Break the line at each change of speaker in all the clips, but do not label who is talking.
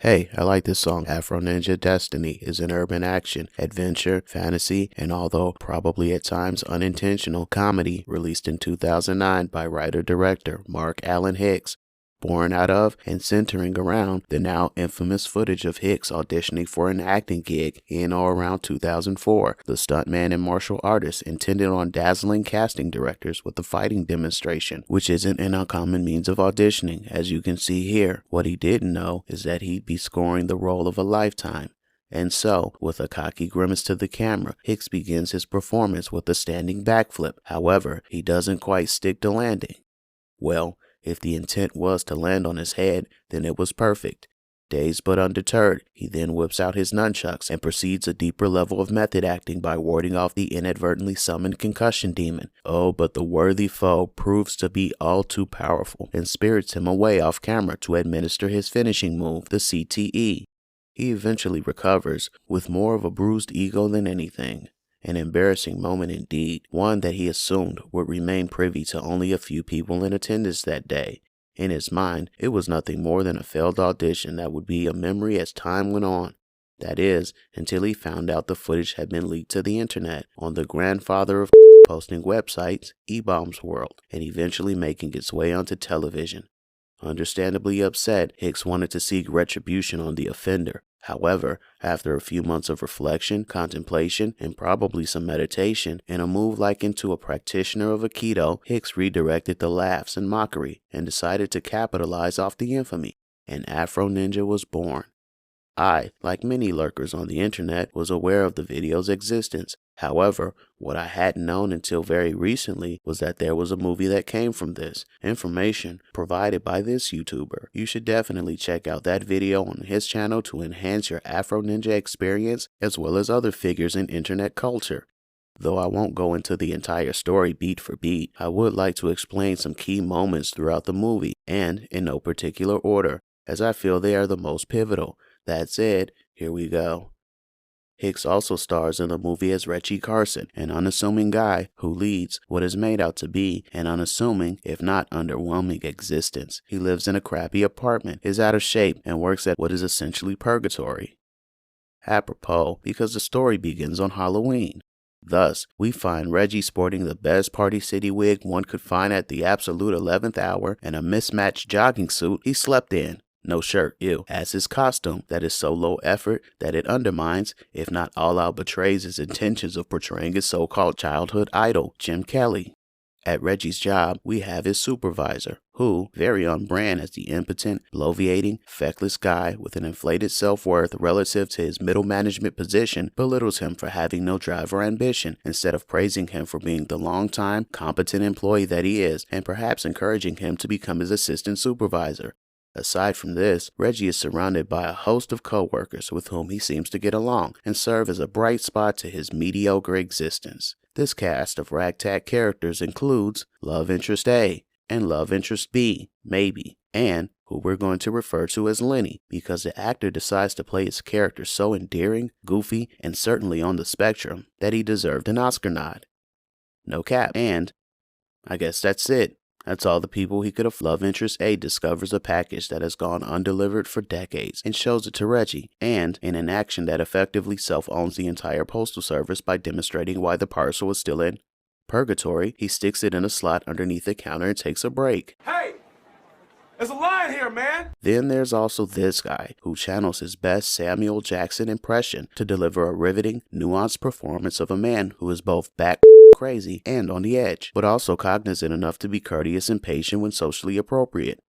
Hey, I like this song. Afro Ninja Destiny is an urban action, adventure, fantasy, and although probably at times unintentional comedy released in 2009 by writer-director Mark Allen Hicks, born out of and centering around the now infamous footage of Hicks auditioning for an acting gig in or around 2004. The stuntman and martial artist intended on dazzling casting directors with a fighting demonstration, which isn't an uncommon means of auditioning, as you can see here. What he didn't know is that he'd be scoring the role of a lifetime. And so, with a cocky grimace to the camera, Hicks begins his performance with a standing backflip. However, he doesn't quite stick to landing. Well, if the intent was to land on his head, then it was perfect. Dazed but undeterred, he then whips out his nunchucks and proceeds a deeper level of method acting by warding off the inadvertently summoned concussion demon. Oh, but the worthy foe proves to be all too powerful and spirits him away off camera to administer his finishing move, the CTE. He eventually recovers, with more of a bruised ego than anything. An embarrassing moment indeed, one that he assumed would remain privy to only a few people in attendance that day. In his mind, it was nothing more than a failed audition that would be a memory as time went on. That is, until he found out the footage had been leaked to the internet on the grandfather of posting websites, E-Bombs World, and eventually making its way onto television. Understandably upset, Hicks wanted to seek retribution on the offender. However, after a few months of reflection, contemplation, and probably some meditation, in a move likened to a practitioner of Aikido, Hicks redirected the laughs and mockery and decided to capitalize off the infamy, and Afro Ninja was born. I, like many lurkers on the internet, was aware of the video's existence. However, what I hadn't known until very recently was that there was a movie that came from this. Information provided by this YouTuber. You should definitely check out that video on his channel to enhance your Afro Ninja experience as well as other figures in internet culture. Though I won't go into the entire story beat for beat, I would like to explain some key moments throughout the movie, and in no particular order, as I feel they are the most pivotal. That said, here we go. Hicks also stars in the movie as Reggie Carson, an unassuming guy who leads what is made out to be an unassuming, if not underwhelming, existence. He lives in a crappy apartment, is out of shape, and works at what is essentially purgatory. Apropos, because the story begins on Halloween. Thus, we find Reggie sporting the best Party City wig one could find at the absolute 11th hour and a mismatched jogging suit he slept in. No shirt, ew, as his costume that is so low effort that it undermines, if not all out betrays his intentions of portraying his so-called childhood idol, Jim Kelly. At Reggie's job, we have his supervisor, who, very on brand as the impotent, bloviating, feckless guy with an inflated self-worth relative to his middle management position, belittles him for having no drive or ambition, instead of praising him for being the long-time, competent employee that he is, and perhaps encouraging him to become his assistant supervisor. Aside from this, Reggie is surrounded by a host of co-workers with whom he seems to get along and serve as a bright spot to his mediocre existence. This cast of ragtag characters includes Love Interest A and Love Interest B, maybe, and who we're going to refer to as Lenny, because the actor decides to play his character so endearing, goofy, and certainly on the spectrum that he deserved an Oscar nod. No cap. And I guess that's it. That's all the people he could have. Love Interest A discovers a package that has gone undelivered for decades and shows it to Reggie, and in an action that effectively self-owns the entire postal service by demonstrating why the parcel is still in purgatory, he sticks it in a slot underneath the counter and takes a break.
Hey! There's a line here, man!
Then there's also this guy, who channels his best Samuel Jackson impression to deliver a riveting, nuanced performance of a man who is both back crazy and on the edge, but also cognizant enough to be courteous and patient when socially appropriate.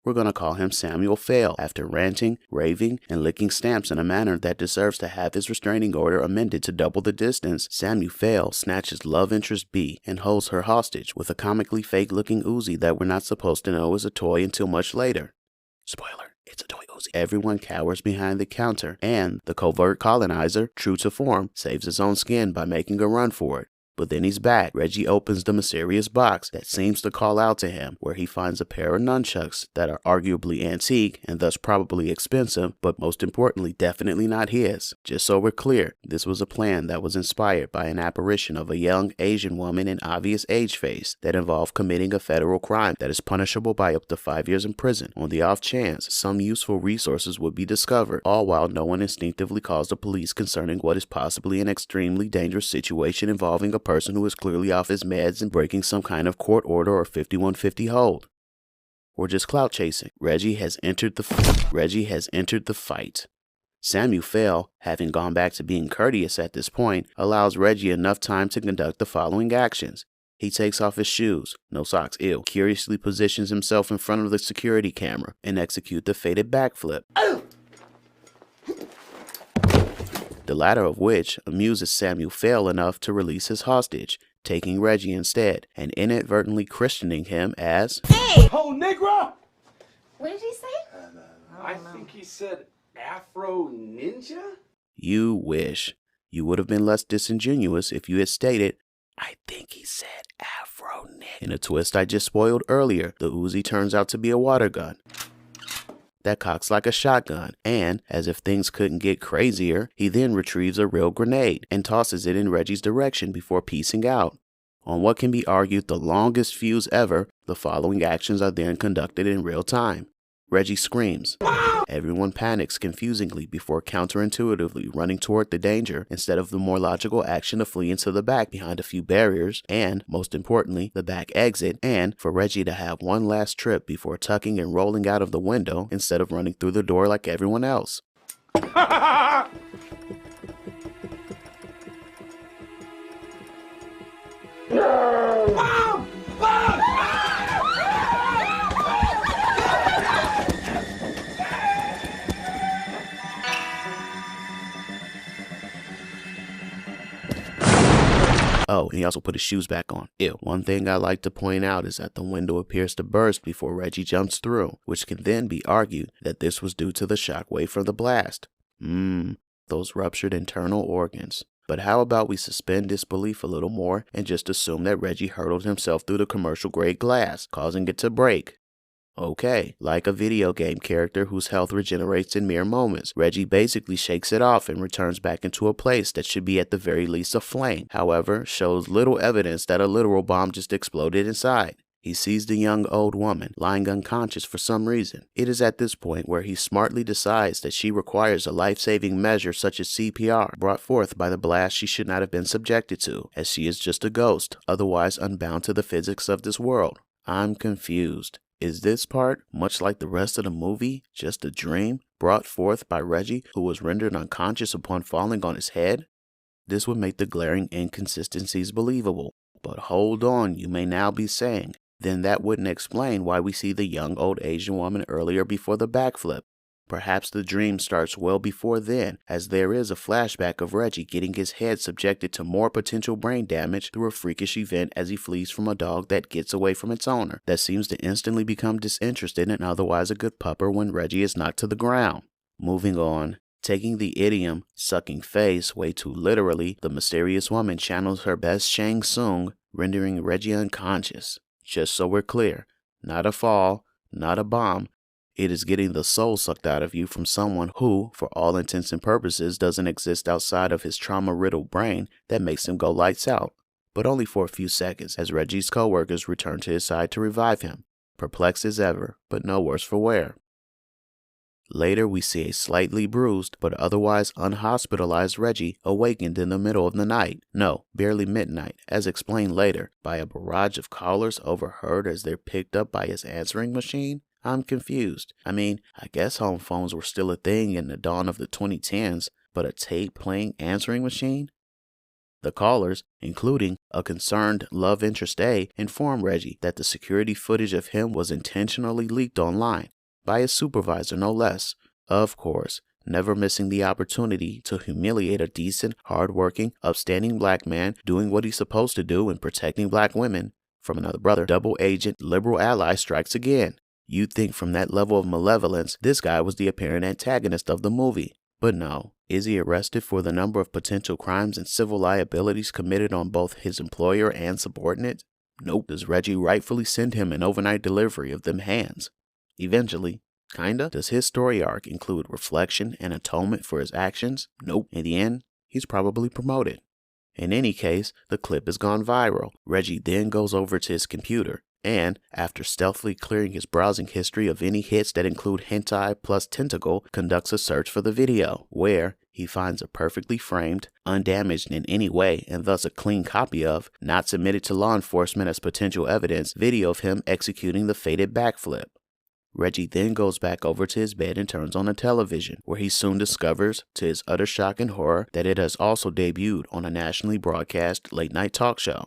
We're gonna call him Samuel Fail, after ranting, raving, and licking stamps in a manner that deserves to have his restraining order amended to double the distance. Samuel Fail snatches Love Interest B and holds her hostage with a comically fake-looking Uzi that we're not supposed to know is a toy until much later. Spoiler, it's a toy Uzi. Everyone cowers behind the counter, and the covert colonizer, true to form, saves his own skin by making a run for it. But then he's back. Reggie opens the mysterious box that seems to call out to him, where he finds a pair of nunchucks that are arguably antique and thus probably expensive, but most importantly, definitely not his. Just so we're clear, this was a plan that was inspired by an apparition of a young Asian woman in obvious age phase that involved committing a federal crime that is punishable by up to 5 years in prison. On the off chance, some useful resources would be discovered, all while no one instinctively calls the police concerning what is possibly an extremely dangerous situation involving a person who is clearly off his meds and breaking some kind of court order or 5150 hold. Or just clout chasing. Reggie has entered the fight. Samuel Fell, having gone back to being courteous at this point, allows Reggie enough time to conduct the following actions. He takes off his shoes, no socks, ew, curiously positions himself in front of the security camera, and executes the fated backflip. The latter of which amuses Samuel Fell enough to release his hostage, taking Reggie instead, and inadvertently christening him as
Oh, Negro!
What did he say?
I think he said Afro Ninja?
You wish. You would have been less disingenuous if you had stated, I think he said Afro Ninja. In a twist I just spoiled earlier, the Uzi turns out to be a water gun that cocks like a shotgun, and, as if things couldn't get crazier, he then retrieves a real grenade and tosses it in Reggie's direction before peacing out. On what can be argued the longest fuse ever, the following actions are then conducted in real time. Reggie screams. Everyone panics confusingly before counterintuitively running toward the danger instead of the more logical action to flee into the back behind a few barriers and, most importantly, the back exit, and for Reggie to have one last trip before tucking and rolling out of the window instead of running through the door like everyone else. Oh, and he also put his shoes back on. Ew. One thing I like to point out is that the window appears to burst before Reggie jumps through, which can then be argued that this was due to the shockwave from the blast. Those ruptured internal organs. But how about we suspend disbelief a little more and just assume that Reggie hurtled himself through the commercial-grade glass, causing it to break? Okay, like a video game character whose health regenerates in mere moments, Reggie basically shakes it off and returns back into a place that should be at the very least aflame. However, shows little evidence that a literal bomb just exploded inside. He sees the young old woman lying unconscious for some reason. It is at this point where he smartly decides that she requires a life-saving measure such as CPR brought forth by the blast she should not have been subjected to, as she is just a ghost, otherwise unbound to the physics of this world. I'm confused. Is this part, much like the rest of the movie, just a dream brought forth by Reggie, who was rendered unconscious upon falling on his head? This would make the glaring inconsistencies believable. But hold on, you may now be saying, then that wouldn't explain why we see the young old Asian woman earlier before the backflip. Perhaps the dream starts well before then, as there is a flashback of Reggie getting his head subjected to more potential brain damage through a freakish event as he flees from a dog that gets away from its owner, that seems to instantly become disinterested and otherwise a good pupper when Reggie is knocked to the ground. Moving on. Taking the idiom, sucking face, way too literally, the mysterious woman channels her best Shang Tsung, rendering Reggie unconscious. Just so we're clear, not a fall, not a bomb. It is getting the soul sucked out of you from someone who, for all intents and purposes, doesn't exist outside of his trauma-riddled brain that makes him go lights out. But only for a few seconds, as Reggie's co-workers return to his side to revive him, perplexed as ever, but no worse for wear. Later, we see a slightly bruised, but otherwise unhospitalized Reggie awakened in the middle of the night. No, barely midnight, as explained later, by a barrage of callers overheard as they're picked up by his answering machine. I'm confused. I mean, I guess home phones were still a thing in the dawn of the 2010s, but a tape-playing answering machine? The callers, including a concerned love interest A, informed Reggie that the security footage of him was intentionally leaked online, by his supervisor no less, of course, never missing the opportunity to humiliate a decent, hard-working, upstanding black man doing what he's supposed to do and protecting black women from another brother. Double agent, liberal ally strikes again. You'd think from that level of malevolence, this guy was the apparent antagonist of the movie. But no, is he arrested for the number of potential crimes and civil liabilities committed on both his employer and subordinate? Nope. Does Reggie rightfully send him an overnight delivery of them hands? Eventually. Kinda. Does his story arc include reflection and atonement for his actions? Nope. In the end, he's probably promoted. In any case, the clip has gone viral. Reggie then goes over to his computer and, after stealthily clearing his browsing history of any hits that include hentai plus tentacle, conducts a search for the video, where he finds a perfectly framed, undamaged in any way, and thus a clean copy of, not submitted to law enforcement as potential evidence, video of him executing the fated backflip. Reggie then goes back over to his bed and turns on the television, where he soon discovers, to his utter shock and horror, that it has also debuted on a nationally broadcast late-night talk show.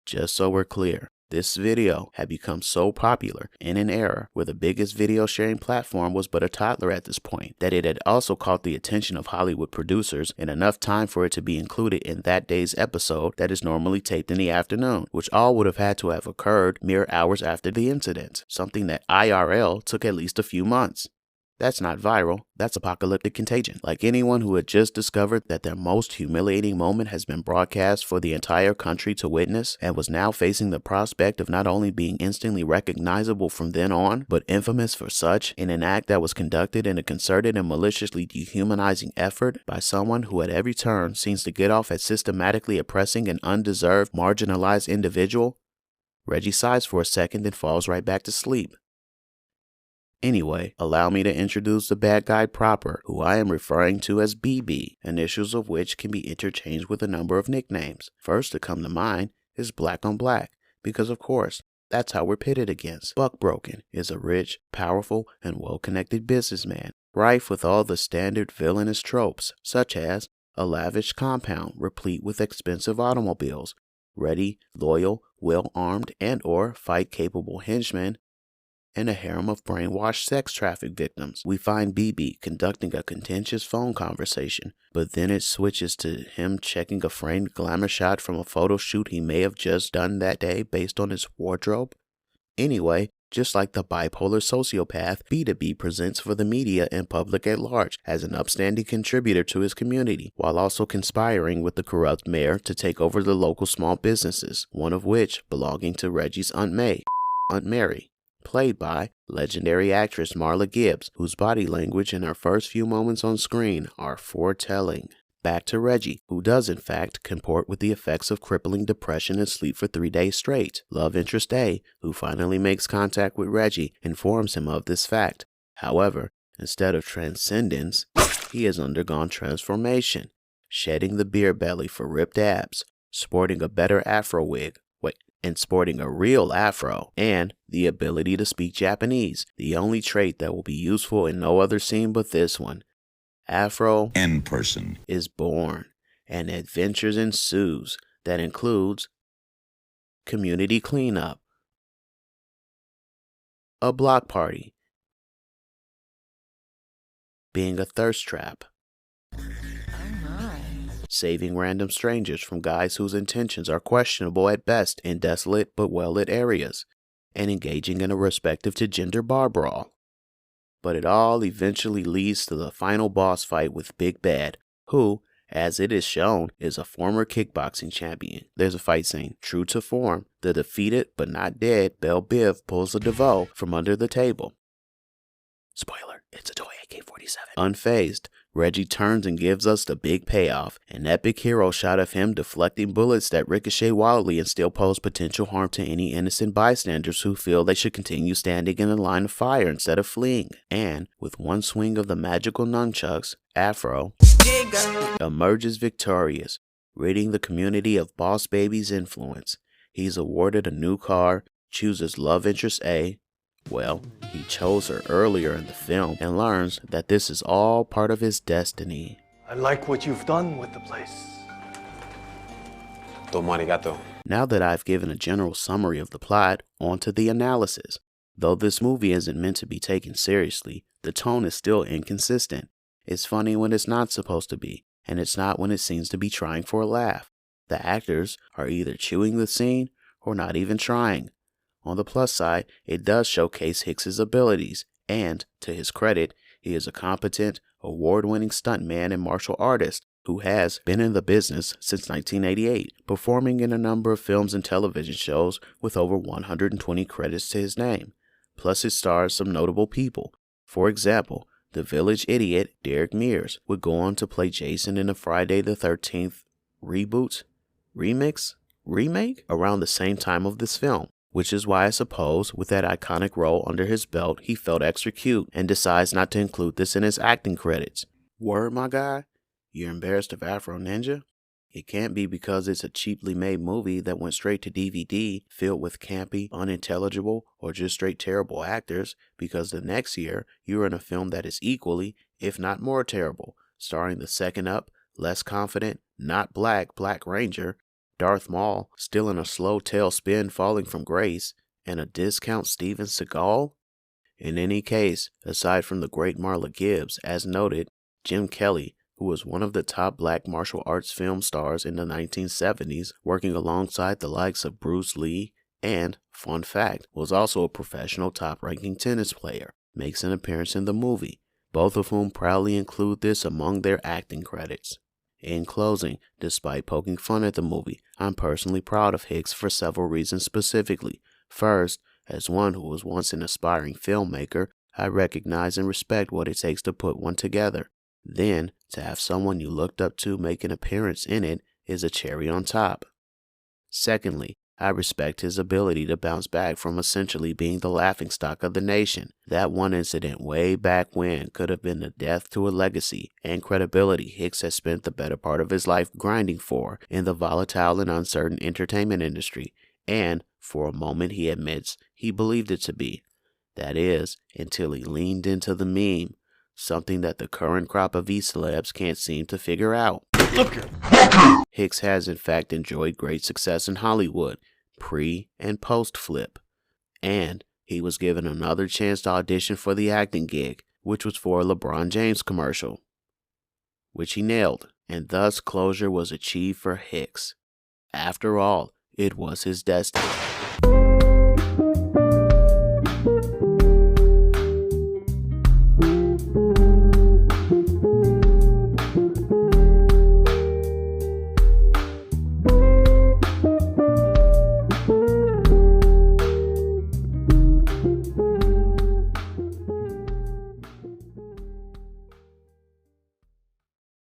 Just so we're clear, this video had become so popular in an era where the biggest video sharing platform was but a toddler at this point, that it had also caught the attention of Hollywood producers in enough time for it to be included in that day's episode that is normally taped in the afternoon, which all would have had to have occurred mere hours after the incident, something that IRL took at least a few months. That's not viral, that's apocalyptic contagion. Like anyone who had just discovered that their most humiliating moment has been broadcast for the entire country to witness, and was now facing the prospect of not only being instantly recognizable from then on, but infamous for such, in an act that was conducted in a concerted and maliciously dehumanizing effort by someone who at every turn seems to get off at systematically oppressing an undeserved, marginalized individual. Reggie sighs for a second and falls right back to sleep. Anyway, allow me to introduce the bad guy proper, who I am referring to as BB, initials of which can be interchanged with a number of nicknames. First to come to mind is Black on Black, because of course, that's how we're pitted against. Buckbroken is a rich, powerful, and well-connected businessman, rife with all the standard villainous tropes, such as a lavish compound replete with expensive automobiles, ready, loyal, well-armed, and/or fight-capable henchmen, and a harem of brainwashed sex traffic victims. We find BB conducting a contentious phone conversation, but then it switches to him checking a framed glamour shot from a photo shoot he may have just done that day based on his wardrobe. Anyway, just like the bipolar sociopath, B2B presents for the media and public at large as an upstanding contributor to his community, while also conspiring with the corrupt mayor to take over the local small businesses, one of which belonging to Reggie's Aunt May, Aunt Mary, played by legendary actress Marla Gibbs, whose body language in her first few moments on screen are foretelling. Back to Reggie, who does in fact comport with the effects of crippling depression and sleep for 3 days straight. Love interest A, who finally makes contact with Reggie, informs him of this fact. However, instead of transcendence, he has undergone transformation, shedding the beer belly for ripped abs, sporting a better Afro wig, and sporting a real Afro, and the ability to speak Japanese, the only trait that will be useful in no other scene but this one. Afro
in person
is born, and adventures ensues that includes community cleanup, a block party, being a thirst trap, saving random strangers from guys whose intentions are questionable at best in desolate but well-lit areas, and engaging in a respective to gender bar brawl. But it all eventually leads to the final boss fight with Big Bad, who, as it is shown, is a former kickboxing champion. There's a fight scene. True to form, the defeated but not dead Belle Biv pulls a DeVoe from under the table. Spoiler, it's a toy AK-47. Unfazed, Reggie turns and gives us the big payoff, an epic hero shot of him deflecting bullets that ricochet wildly and still pose potential harm to any innocent bystanders who feel they should continue standing in a line of fire instead of fleeing. And, with one swing of the magical nunchucks, Afro emerges victorious, ridding the community of Boss Baby's influence. He's awarded a new car, chooses love interest A. Well, he chose her earlier in the film and learns that this is all part of his destiny.
I like what you've done with the place.
Tomo arigato.
Now that I've given a general summary of the plot, on to the analysis. Though this movie isn't meant to be taken seriously, the tone is still inconsistent. It's funny when it's not supposed to be, and it's not when it seems to be trying for a laugh. The actors are either chewing the scene or not even trying. On the plus side, it does showcase Hicks's abilities, and, to his credit, he is a competent, award-winning stuntman and martial artist who has been in the business since 1988, performing in a number of films and television shows with over 120 credits to his name. Plus, it stars some notable people. For example, the village idiot Derek Mears would go on to play Jason in a Friday the 13th remake around the same time of this film, which is why I suppose with that iconic role under his belt, he felt extra cute and decides not to include this in his acting credits. Word, my guy? You're embarrassed of Afro Ninja? It can't be because it's a cheaply made movie that went straight to DVD, filled with campy, unintelligible, or just straight terrible actors, because the next year you're in a film that is equally, if not more terrible, starring the second up, less confident, not Black Ranger, Darth Maul still in a slow tailspin falling from grace, and a discount Steven Seagal? In any case, aside from the great Marla Gibbs, as noted, Jim Kelly, who was one of the top black martial arts film stars in the 1970s, working alongside the likes of Bruce Lee, and, fun fact, was also a professional top-ranking tennis player, makes an appearance in the movie, both of whom proudly include this among their acting credits. In closing, despite poking fun at the movie, I'm personally proud of Hicks for several reasons specifically. First, as one who was once an aspiring filmmaker, I recognize and respect what it takes to put one together. Then, to have someone you looked up to make an appearance in it is a cherry on top. Secondly, I respect his ability to bounce back from essentially being the laughingstock of the nation. That one incident way back when could have been the death to a legacy and credibility Hicks has spent the better part of his life grinding for in the volatile and uncertain entertainment industry, and, for a moment he admits, he believed it to be. That is, until he leaned into the meme, something that the current crop of E-celebs can't seem to figure out. Hicks has in fact enjoyed great success in Hollywood, pre and post Flip, and he was given another chance to audition for the acting gig, which was for a LeBron James commercial, which he nailed, and thus closure was achieved for Hicks. After all, it was his destiny.